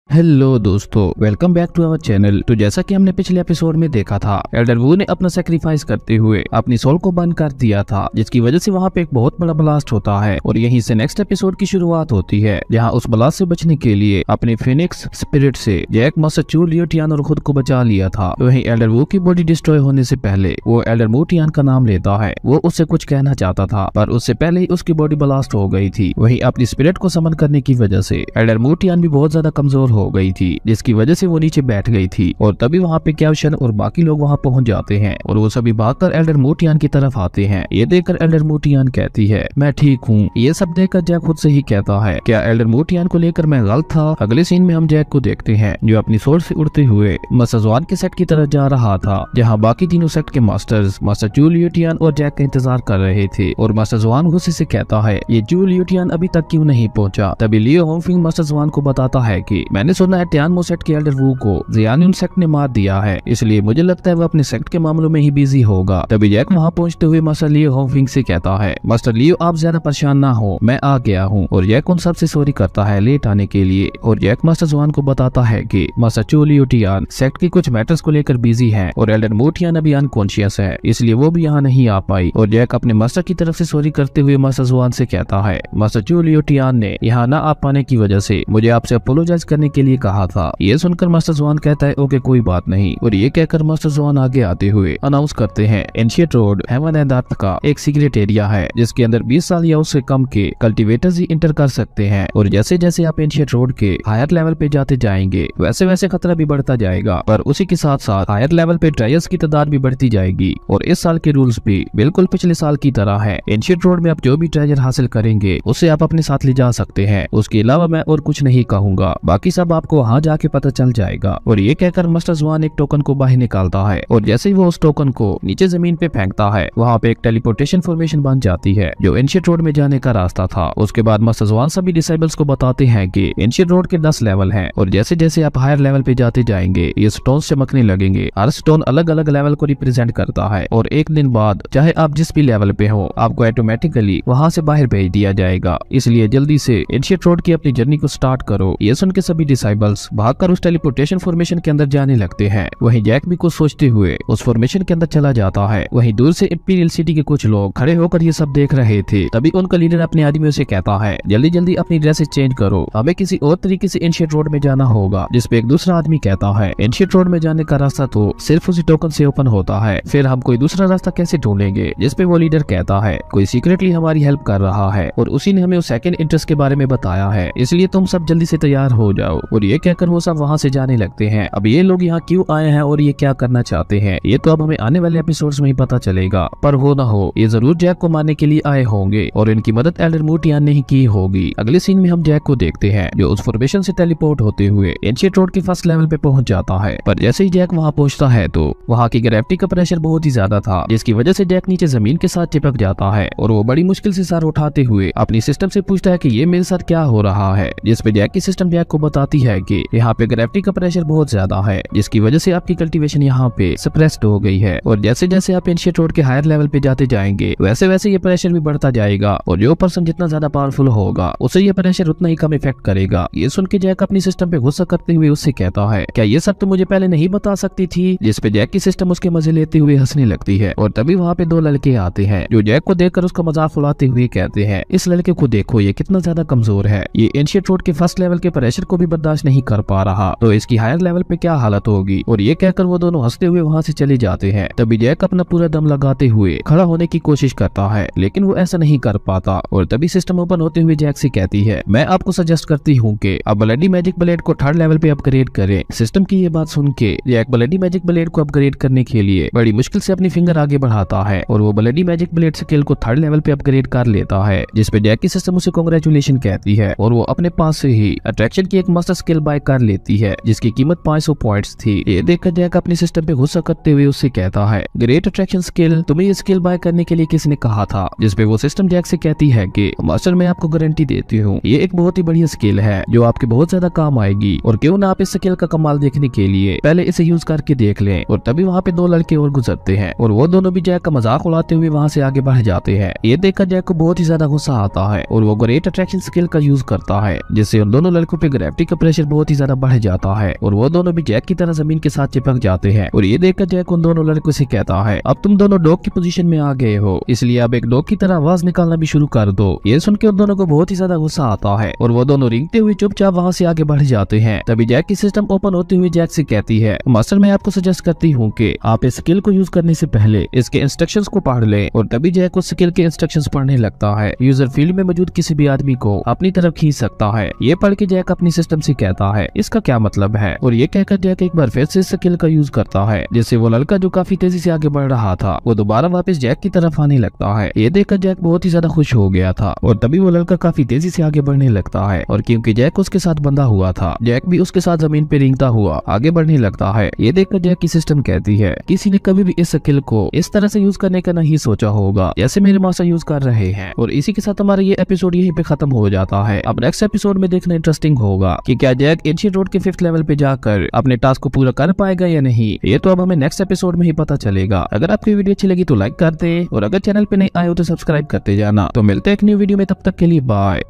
S1: हेलो दोस्तों, welcome back to our channel. तो जैसा कि हमने पिछले एपिसोड में देखा था, एल्डर वू ने अपना सैक्रिफाइस करते हुए अपनी सोल को बर्न कर दिया था, जिसकी वजह से वहाँ पे एक बहुत बड़ा ब्लास्ट होता है और यहीं से नेक्स्ट एपिसोड की शुरुआत होती है, जहाँ उस ब्लास्ट से बचने के लिए अपने फिनिक्स स्पिरिट से जैक मास्टर चू लियोटियान और खुद को बचा लिया था। वहीं एल्डर वू की बॉडी डिस्ट्रॉय होने से पहले वो एल्डर मोटियान का नाम लेता है। वो उससे कुछ कहना चाहता था पर उससे पहले ही उसकी बॉडी ब्लास्ट हो गई थी। वहीं अपनी स्पिरिट को समन करने की वजह से एल्डर मोटियान भी बहुत ज्यादा कमजोर हो गई थी, जिसकी वजह से वो नीचे बैठ गई थी। और तभी वहाँ पे कैवशन और बाकी लोग वहाँ पहुंच जाते हैं और वो सभी भागकर एल्डर मोटियान की तरफ आते हैं। ये देखकर एल्डर मोटियान कहती है, मैं ठीक हूँ। ये सब देखकर जैक खुद से ही कहता है, क्या एल्डर मोटियान को लेकर मैं गलत था? अगले सीन में हम जैक को देखते हैं जो अपनी सोल से उड़ते हुए मास्टर ज़्वान के सेट की तरफ जा रहा था, जहाँ बाकी तीनों सेट के मास्टर्स मास्टर चू लियोटियान और जैक का इंतजार कर रहे थे। और मास्टर ज़्वान गुस्से से कहता है, ये चू लियोटियान अभी तक क्यों नहीं पहुंचा? तभी लियो होमफिंग मास्टर ज़्वान को बताता है कि मैंने सुना है टियानमो सेट के एल्डर वू को जियान सेक्ट ने मार दिया है, इसलिए मुझे लगता है वो अपने सेक्ट के मामलों में ही बिजी होगा। तभी जैक वहाँ पहुँचते हुए मास्टर लियो होमफिंग से कहता है, मास्टर लियो आप ज्यादा परेशान ना हो, मैं आ गया हूँ। और जैक उन सबसे सॉरी करता है लेट आने के लिए। और जैक मास्टर ज़्वान को बताता है कि मास्टर चू लियोटियान सेक्ट की कुछ मैटर्स को लेकर बिजी है और एल्डर मोटियान अभी अनकॉन्शियस है, इसलिए वो भी यहाँ नहीं आ पाई। और जैक अपने मास्टर की तरफ से सॉरी करते हुए मास्टर ज़्वान से कहता है, मास्टर चू लियोटियान ने यहाँ न आ पाने की वजह से मुझे आपसे अपोलोजाइज करने के लिए कहा था। ये सुनकर मास्टर ज़्वान कहता है, ओके कोई बात नहीं। और ये कहकर मास्टर ज़्वान आगे आते हुए अनाउंस करते हैं, ancient road heaven and earth का एक सीक्रेट एरिया है जिसके अंदर 20 साल या उससे कम के कल्टीवेटर्स ही इंटर कर सकते हैं। और जैसे जैसे आप एंशिएंट रोड के हायर लेवल पे जाते जाएंगे वैसे वैसे खतरा भी बढ़ता जाएगा, पर उसी के साथ साथ हायर लेवल पे ट्रायल्स की तादाद भी बढ़ती जाएगी। और इस साल के रूल्स भी बिल्कुल पिछले साल की तरह है। एंशिएंट रोड में आप जो भी ट्रेजर हासिल करेंगे उसे आप अपने साथ ले जा सकते हैं, उसके अलावा मैं और कुछ नहीं कहूंगा, बाकी सब आपको वहाँ जाके पता चल जाएगा। और ये कहकर मास्टर ज़्वान एक टोकन को बाहर निकालता है और जैसे ही वो उस टोकन को नीचे जमीन पे फेंकता है, वहाँ पे एक टेलीपोर्टेशन फॉर्मेशन बन जाती है जो एंशिएंट रोड में जाने का रास्ता था। उसके बाद मास्टर ज़्वान सभी डिसेबल्स को बताते हैं कि एंशिएंट रोड के 10 लेवल हैं और जैसे जैसे आप हायर लेवल पे जाते जाएंगे ये स्टोन चमकने लगेंगे। हर स्टोन अलग अलग लेवल को रिप्रेजेंट करता है और एक दिन बाद चाहे आप जिस भी लेवल पे हो आपको ऑटोमेटिकली वहाँ से बाहर भेज दिया जाएगा, इसलिए जल्दी से एंशिएंट रोड की अपनी जर्नी को स्टार्ट करो। ये सुन के सभी डिसेबल्स भागकर उस टेलीपोर्टेशन फॉर्मेशन के अंदर जाने लगते हैं। वहीं जैक भी कुछ सोचते हुए उस फॉर्मेशन के अंदर चला जाता है। वहीं दूर से इंपीरियल सिटी के कुछ लोग खड़े होकर ये सब देख रहे थे। तभी उनका लीडर अपने आदमियों से कहता है, जल्दी जल्दी अपनी ड्रेसेस चेंज करो, हमें किसी और तरीके से एंशिएंट रोड में जाना होगा। जिसपे एक दूसरा आदमी कहता है, एंशिएंट रोड में जाने का रास्ता तो सिर्फ उसी टोकन से ओपन होता है, फिर हम कोई दूसरा रास्ता कैसे ढूंढेंगे? जिसपे वो लीडर कहता है, कोई सीक्रेटली हमारी हेल्प कर रहा है और उसी ने हमें उस सेकंड इंटरेस्ट के बारे में बताया है, इसलिए तुम सब जल्दी से तैयार हो जाओ। और ये कहकर वो सब वहाँ से जाने लगते हैं। अब ये लोग यहाँ क्यों आए हैं और ये क्या करना चाहते हैं ये तो अब हमें आने वाले एपिसोड्स में ही पता चलेगा, पर हो ना हो ये जरूर जैक को मारने के लिए आए होंगे और इनकी मदद एल्डर मोटियान ने ही की होगी। अगले सीन में हम जैक को देखते हैं जो उस फॉर्मेशन से टेलीपोर्ट होते हुए एंशिएंट रोड के फर्स्ट लेवल पे पहुंच जाता है। पर जैसे ही जैक वहाँ पहुंचता है तो वहाँ की ग्रेविटी का प्रेशर बहुत ही ज्यादा था, जिसकी वजह से जैक नीचे जमीन के साथ चिपक जाता है और वो बड़ी मुश्किल से सर उठाते हुए अपनी सिस्टम से पूछता है कि ये मेरे साथ क्या हो रहा है। जिसपे जैक की सिस्टम जैक को बताती है कि यहाँ पे ग्रेविटी का प्रेशर बहुत ज्यादा है, जिसकी वजह से आपकी कल्टीवेशन यहाँ पे सप्रेस्ड हो गई है और जैसे जैसे आप एंशिएंट रोड के हायर लेवल पे जाते जाएंगे वैसे वैसे ये प्रेशर भी बढ़ता जाएगा और जो पर्सन जितना ज्यादा पावरफुल होगा उसे ये प्रेशर उतना ही कम इफेक्ट करेगा। ये सुन के जैक अपनी सिस्टम पे गुस्सा करते हुए उससे कहता है, क्या ये सब तो मुझे पहले नहीं बता सकती थी? जिसपे जैक की सिस्टम उसके मजे लेते हुए हंसने लगती है और तभी वहाँ पे 2 लड़के आते हैं जो जैक को देखकर उसका मजाक उड़ाते हुए कहते हैं, इस लड़के को देखो ये कितना ज्यादा कमजोर है, ये एंशिएंट रोड के फर्स्ट लेवल के प्रेशर को भी बर्दाश्त नहीं कर पा रहा तो इसकी हायर लेवल पे क्या हालत होगी। और ये कहकर वो दोनों हंसते हुए वहाँ से चले जाते हैं। तभी जैक अपना पूरा दम लगाते हुए खड़ा होने की कोशिश करता है, लेकिन वो ऐसा नहीं कर पाता। और तभी सिस्टम ओपन होते हुए जैक से कहती है, मैं आपको सजेस्ट करती हूँ कि अब ब्लडी मैजिक ब्लेड को 3rd लेवल पे अपग्रेड करें। सिस्टम की ये बात सुन के जैक ब्लडी मैजिक ब्लेड को अपग्रेड करने के लिए बड़ी मुश्किल से अपनी फिंगर आगे बढ़ाता है और वो ब्लडी मैजिक ब्लेड स्किल को 3rd लेवल पे अपग्रेड कर लेता है, जिसपे जैक की सिस्टम उसे कांग्रेचुलेशन कहती है और वो अपने पास से ही अट्रैक्शन की एक मास्टर स्किल बाय कर लेती है जिसकी कीमत 500 पॉइंट्स थी। ये देखकर जैक अपने सिस्टम पे गुस्सा करते हुए उससे कहता है, ग्रेट अट्रैक्शन स्किल, तुम्हें ये स्किल बाय करने के लिए किसने कहा था। जिसपे वो सिस्टम जैक से कहती है कि मास्टर मैं आपको गारंटी देती हूँ ये एक बहुत ही बढ़िया स्किल है जो आपके बहुत ज्यादा काम आएगी, और क्यों ना आप इस स्किल का कमाल देखने के लिए पहले इसे यूज करके देख लें। और तभी वहाँ पे 2 लड़के और गुजरते हैं और वो दोनों भी जैक का मजाक उड़ाते हुए वहाँ से आगे बढ़ जाते हैं। ये देखकर जैक को बहुत ही ज्यादा गुस्सा आता है और वो ग्रेट अट्रैक्शन स्किल का यूज करता है, जिससे उन दोनों लड़कों पे ग्रेविटी का प्रेशर बहुत ही ज्यादा बढ़ जाता है और वो दोनों भी जैक की तरह जमीन के साथ चिपक जाते हैं। और ये देखकर जैक उन दोनों लड़कों से कहता है, अब तुम दोनों डॉग की पोजीशन में आ गए हो, इसलिए अब एक डॉग की तरह आवाज निकालना भी शुरू कर दो। ये सुन के उन दोनों को बहुत ही ज्यादा गुस्सा आता है और वो दोनों रेंगते हुए चुपचाप वहाँ से आगे बढ़ जाते हैं। तभी जैक की सिस्टम ओपन होते हुए जैक से कहती है, मास्टर मैं आपको सजेस्ट करती हूँ कि आप इस स्किल को यूज करने से पहले इसके इंस्ट्रक्शंस को पढ़ लें। और तभी जैक उस स्किल के इंस्ट्रक्शंस पढ़ने लगता है। यूजर फील्ड में मौजूद किसी भी आदमी को अपनी तरफ खींच सकता है। ये पढ़ के जैक अपनी सिस्टम से कहता है, इसका क्या मतलब है। और ये कहकर जैक एक बार फिर से इस स्किल का यूज करता है, जिससे वो लड़का जो काफी तेजी से आगे बढ़ रहा था वो दोबारा वापस जैक की तरफ आने लगता है। ये देखकर जैक बहुत ही ज्यादा खुश हो गया था और तभी वो लड़का काफी तेजी से आगे बढ़ने लगता है। और क्योंकि जैक उसके साथ बंधा हुआ था, जैक भी उसके साथ जमीन पे रेंगता हुआ आगे बढ़ने लगता है। ये देखकर जैक की सिस्टम कहती है, किसी ने कभी भी इस स्किल को इस तरह से यूज करने का नहीं सोचा होगा जैसे मेरे मास्टर यूज कर रहे हैं। और इसी के साथ हमारा ये एपिसोड यहीं पे खत्म हो जाता है। अब नेक्स्ट एपिसोड में देखना इंटरेस्टिंग होगा कि क्या जैक एंशिएंट रोड के 5th लेवल पे जाकर अपने टास्क को पूरा कर पाएगा या नहीं। ये तो अब हमें नेक्स्ट एपिसोड में ही पता चलेगा। अगर आपकी वीडियो अच्छी लगी तो लाइक कर दे और अगर चैनल पे नए आए हो तो सब्सक्राइब करते जाना। तो मिलते हैं एक न्यू वीडियो में, तब तक के लिए बाय।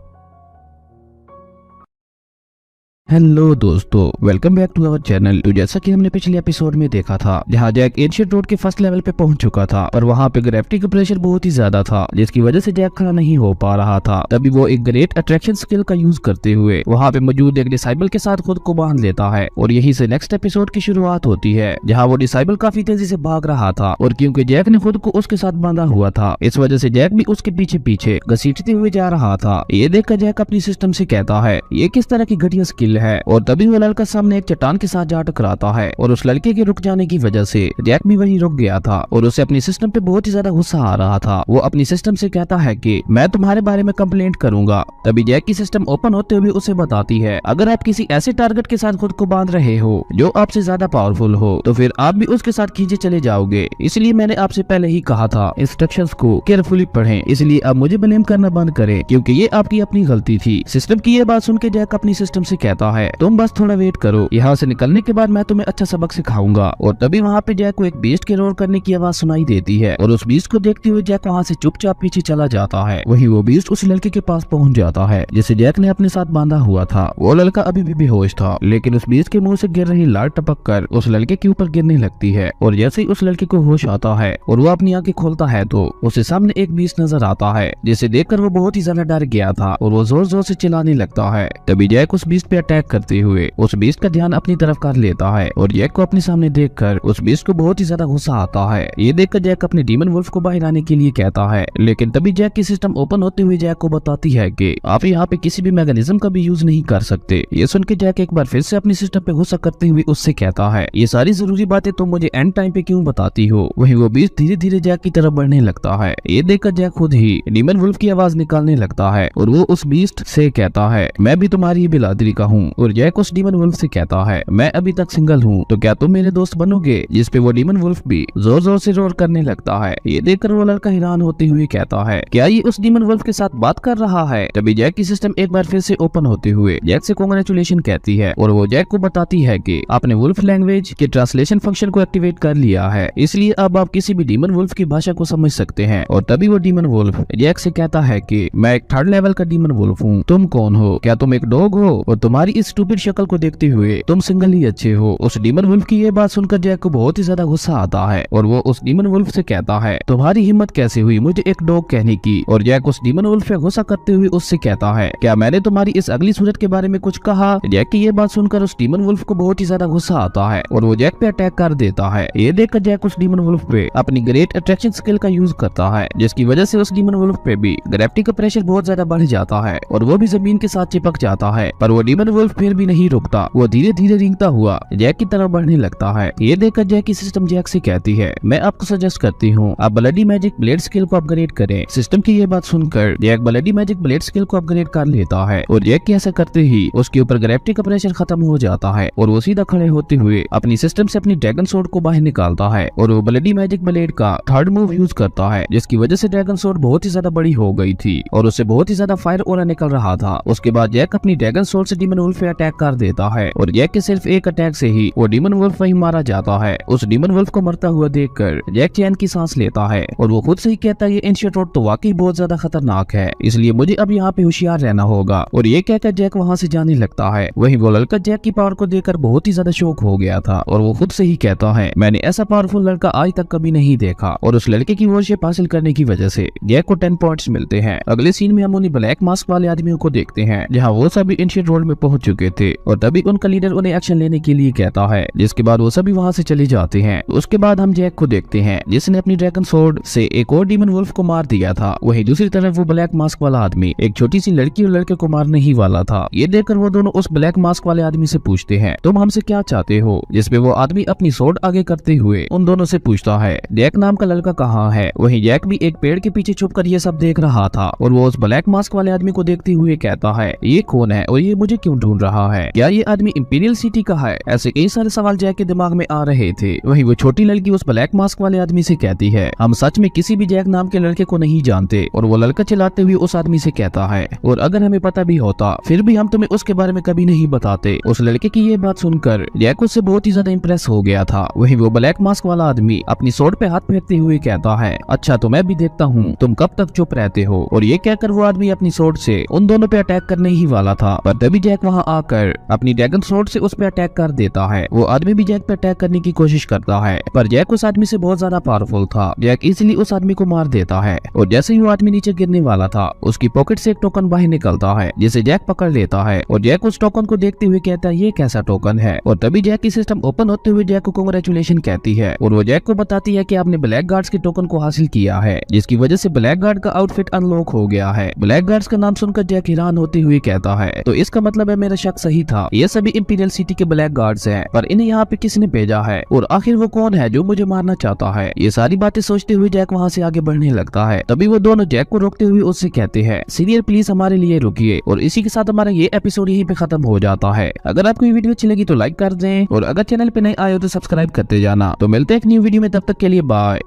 S1: हेलो दोस्तों, welcome back to our channel. तो जैसा कि हमने पिछले एपिसोड में देखा था, जहां जैक एंशिएंट रोड के 1st लेवल पे पहुंच चुका था और वहां पे ग्रेविटी का प्रेशर बहुत ही ज्यादा था, जिसकी वजह से जैक खड़ा नहीं हो पा रहा था। तभी वो एक ग्रेट अट्रैक्शन स्किल का यूज करते हुए वहां पे मौजूद एक डिसाइबल के साथ खुद को बांध लेता है और यहीं से नेक्स्ट एपिसोड की शुरुआत होती है, जहाँ वो डिसाइबल काफी तेजी से भाग रहा था। और क्योंकि जैक ने खुद को उसके साथ बांधा हुआ था, इस वजह से जैक भी उसके पीछे पीछे घसीटते हुए जा रहा था। ये देखकर जैक अपनी सिस्टम से कहता है, ये किस तरह की घटिया स्किल है। और तभी वो लड़का सामने एक चट्टान के साथ जा टकराता है और उस लड़के के रुक जाने की वजह से जैक भी वहीं रुक गया था और उसे अपनी सिस्टम पे बहुत ही ज्यादा गुस्सा आ रहा था। वो अपनी सिस्टम से कहता है कि मैं तुम्हारे बारे में कंप्लेंट करूंगा। तभी जैक की सिस्टम ओपन होते हुए उसे बताती है, अगर आप किसी ऐसे टारगेट के साथ खुद को बांध रहे हो जो आपसे ज्यादा पावरफुल हो तो फिर आप भी उसके साथ खींचे चले जाओगे। इसलिए मैंने आपसे पहले ही कहा था इंस्ट्रक्शंस को केयरफुली पढ़ें। इसलिए अब मुझे ब्लेम करना बंद करें क्योंकि ये आपकी अपनी गलती थी। सिस्टम की ये बात सुन के जैक अपनी सिस्टम से कहता है, तुम बस थोड़ा वेट करो, यहाँ से निकलने के बाद मैं तुम्हें अच्छा सबक सिखाऊंगा। और तभी वहाँ पे जैक को एक बीस्ट के रोर करने की आवाज सुनाई देती है और उस बीस्ट को देखते हुए जैक वहाँ से चुपचाप पीछे चला जाता है। वहीं वो बीस्ट उस लड़के के पास पहुँच जाता है जिसे जैक ने अपने साथ बांधा हुआ था। वो लड़का अभी भी बेहोश था, लेकिन उस बीस्ट के मुंह से गिर रही लाल टपक कर उस लड़के के ऊपर गिरने लगती है। और जैसे ही उस लड़के को होश आता है और वो अपनी आंखें खोलता है तो उसे सामने एक बीस्ट नजर आता है, जिसे देखकर वो बहुत ही ज्यादा डर गया था और वो जोर जोर से चिल्लाने लगता है। तभी जैक उस बीस्ट पे अटैक करते हुए उस बीस्ट का ध्यान अपनी तरफ कर लेता है और जैक को अपने सामने देखकर उस बीस्ट को बहुत ही ज्यादा गुस्सा आता है। ये देखकर जैक अपने डीमन वुल्फ को बाहर आने के लिए कहता है, लेकिन तभी जैक की सिस्टम ओपन होते हुए जैक को बताती है कि आप यहाँ पे किसी भी मैकेनिज्म का भी यूज नहीं कर सकते। ये सुन के जैक एक बार फिर से अपनी सिस्टम पे गुस्सा करते हुए उससे कहता है, ये सारी जरूरी बातें तुम मुझे एंड टाइम पे क्यों बताती हो। वहीं वो बीस्ट धीरे धीरे जैक की तरफ बढ़ने लगता है। ये देखकर जैक खुद ही डीमन वुल्फ की आवाज निकालने लगता है और वो उस बीस्ट से कहता है, मैं भी तुम्हारी बिरादरी का हूँ। और जैक उस डीमन वुल्फ से कहता है, मैं अभी तक सिंगल हूँ तो क्या तुम मेरे दोस्त बनोगे। जिस पे वो डीमन वुल्फ भी जोर जोर से रोर करने लगता है। ये देखकर वो लड़का हैरान होते हुए कहता है, क्या ये उस डीमन वुल्फ के साथ बात कर रहा है। तभी जैक की सिस्टम एक बार फिर से ओपन होते हुए जैक से कांग्रेचुलेशन कहती है और वो जैक को बताती है कि आपने वुल्फ लैंग्वेज के ट्रांसलेशन फंक्शन को एक्टिवेट कर लिया है, इसलिए अब आप किसी भी डीमन वुल्फ की भाषा को समझ सकते हैं। और तभी वो डीमन वुल्फ जैक से कहता है कि मैं एक 3rd लेवल का डीमन वुल्फ हूँ, तुम कौन हो, क्या तुम एक डॉग हो और तुम्हारी इस स्टूपिड शक्ल को देखते हुए तुम सिंगल ही अच्छे हो। उस डीमन वुल्फ की ये बात सुनकर जैक को बहुत ही ज्यादा गुस्सा आता है और वो उस डीमन वुल्फ से कहता है तुम्हारी हिम्मत कैसे हुई मुझे एक डॉग कहने की। और जैक उस डीमन वुल्फ पे गुस्सा करते हुए उससे कहता है क्या मैंने तुम्हारी इस अगली सूरत के बारे में कुछ कहा। जैक की ये बात सुनकर उस डीमन वुल्फ को बहुत ही ज्यादा गुस्सा आता है और वो जैक पे अटैक कर देता है। ये देखकर जैक उस डीमन वुल्फ पे अपनी ग्रेट अट्रैक्शन स्किल का यूज करता है, जिसकी वजह से उस डीमन वुल्फ पे भी ग्रेविटी का प्रेशर बहुत ज्यादा बढ़ जाता है और वो भी जमीन के साथ चिपक जाता है। पर वो डीमन वुल्फ फिर भी नहीं रुकता, वो धीरे धीरे रेंगता हुआ जैक की तरफ बढ़ने लगता है। ये देखकर जैक की सिस्टम जैक से कहती है मैं आपको सजेस्ट करती हूँ आप ब्लडी मैजिक ब्लेड स्किल को अपग्रेड करें। सिस्टम की ये बात सुनकर Jack bloody magic blade skill को अपग्रेड कर लेता है और जैक के ऐसा करते ही उसके ऊपर ग्रेविटी का प्रेशर खत्म हो जाता है और वो सीधा खड़े होते हुए अपनी सिस्टम से अपनी ड्रैगन सोर्ड को बाहर निकालता है और वो ब्लडी मैजिक ब्लेड का थर्ड मूव यूज करता है, जिसकी वजह से ड्रैगन सोर्ड बहुत ही ज्यादा बड़ी हो गई थी और उससे बहुत ही ज्यादा फायर ऑरा निकल रहा था। उसके बाद जैक अपनी ड्रैगन सोर्ड से डीमन वुल्फ पे अटैक कर देता है और जैक के सिर्फ एक अटैक से ही वो डीमन वुल्फ वहीं मारा जाता है। उस डीमन वुल्फ को मरता हुआ देखकर जैक चैन की सांस लेता है और वो खुद से ही कहता है ये एंशिएंट रोड तो वाकई बहुत ज्यादा खतरनाक है, इसलिए मुझे अब यहाँ पे होशियार रहना होगा। और ये कहकर जैक वहाँ से जाने लगता है। वहीं वो लड़का जैक की पावर को देखकर बहुत ही ज्यादा शौक हो गया था और वो खुद से ही कहता है मैंने ऐसा पावरफुल लड़का आज तक कभी नहीं देखा। और उस लड़के की वॉरशिप हासिल करने की वजह से जैक को 10 पॉइंट्स मिलते हैं। अगले सीन में हम उन्हीं ब्लैक मास्क वाले आदमियों को देखते हैं जहाँ वो सभी एंशिएंट रोड में पहुंच चुके थे और तभी उनका लीडर उन्हें एक्शन लेने के लिए कहता है, जिसके बाद वो सभी वहाँ से चले जाते हैं। उसके बाद हम जैक को देखते हैं जिसने अपनी ड्रैगन सोर्ड से एक और डीमन वुल्फ को मार दिया था। वहीं दूसरी तरफ वो ब्लैक मास्क वाला आदमी एक छोटी सी लड़की और लड़के को मारने ही वाला था। ये देखकर वो दोनों उस ब्लैक मास्क वाले आदमी से पूछते हैं तुम हमसे क्या चाहते हो, जिसपे वो आदमी अपनी सोर्ड आगे करते हुए उन दोनों से पूछता है जैक नाम का लड़का कहाँ है। वहीं जैक भी एक पेड़ के पीछे छुपकर ये सब देख रहा था और वो उस ब्लैक मास्क वाले आदमी को देखते हुए कहता है ये कौन है और ये मुझे क्यों ढूंढ रहा है, क्या ये आदमी इंपीरियल सिटी का है। ऐसे कई सारे सवाल जैक के दिमाग में आ रहे थे। वहीं वो छोटी लड़की उस ब्लैक मास्क वाले आदमी से कहती है हम सच में किसी भी जैक नाम के लड़के को नहीं जानते। और वो लड़का चिल्लाते हुए उस आदमी से कहता है और अगर हमें पता भी होता फिर भी हम तुम्हें उसके बारे में कभी नहीं बताते। उस लड़के की ये बात सुनकर जैक उससे बहुत ही ज्यादा इंप्रेस हो गया था। वहीं वो ब्लैक मास्क वाला आदमी अपनी सोर्ड पे हाथ फेरते हुए कहता है अच्छा तो मैं भी देखता हूँ तुम कब तक चुप रहते हो। और ये कहकर वो आदमी अपनी सोर्ड से उन दोनों पे अटैक करने ही वाला था, पर तभी जैक वहाँ आकर अपनी ड्रैगन सोर्ड से उस पे अटैक कर देता है। वो आदमी भी जैक पे अटैक करने की कोशिश करता है पर जैक उस आदमी से बहुत ज्यादा पावरफुल था। जैक इजीली उस आदमी को मार देता है और जैसे ही वो आदमी नीचे गिरने वाला था उसकी पॉकेट से एक टोकन बाहर निकलता है जिसे जैक पकड़ लेता है और जैक उस टोकन को देखते हुए कहता है ये कैसा टोकन है। और तभी जैक की सिस्टम ओपन होते हुए जैक को कांग्रेचुलेशन कहती है और वो जैक को बताती है कि आपने ब्लैक गार्ड्स के टोकन को हासिल किया है, जिसकी वजह से ब्लैक गार्ड का आउटफिट अनलॉक हो गया है। ब्लैक गार्ड्स का नाम सुनकर जैक हैरान होते हुए कहता है तो इसका मतलब है मेरा शक सही था, ये सभी इंपीरियल सिटी के ब्लैक गार्ड्स हैं, पर इन्हें यहाँ पे किसने भेजा है और आखिर वो कौन है जो मुझे मारना चाहता है। ये सारी बातें सोचते हुए जैक वहाँ से आगे बढ़ने लगता है। तभी वो दोनों जैक को रोकते हुए उससे कहते हैं सीनियर प्लीज हमारे लिए रुकिए। और इसी के साथ हमारा ये एपिसोड यहीं पे खत्म हो जाता है। अगर आपको ये वीडियो अच्छी लगी तो लाइक कर दें और अगर चैनल पे नए आए हो तो सब्सक्राइब करते जाना। तो मिलते हैं एक न्यू वीडियो में, तब तक के लिए बाय।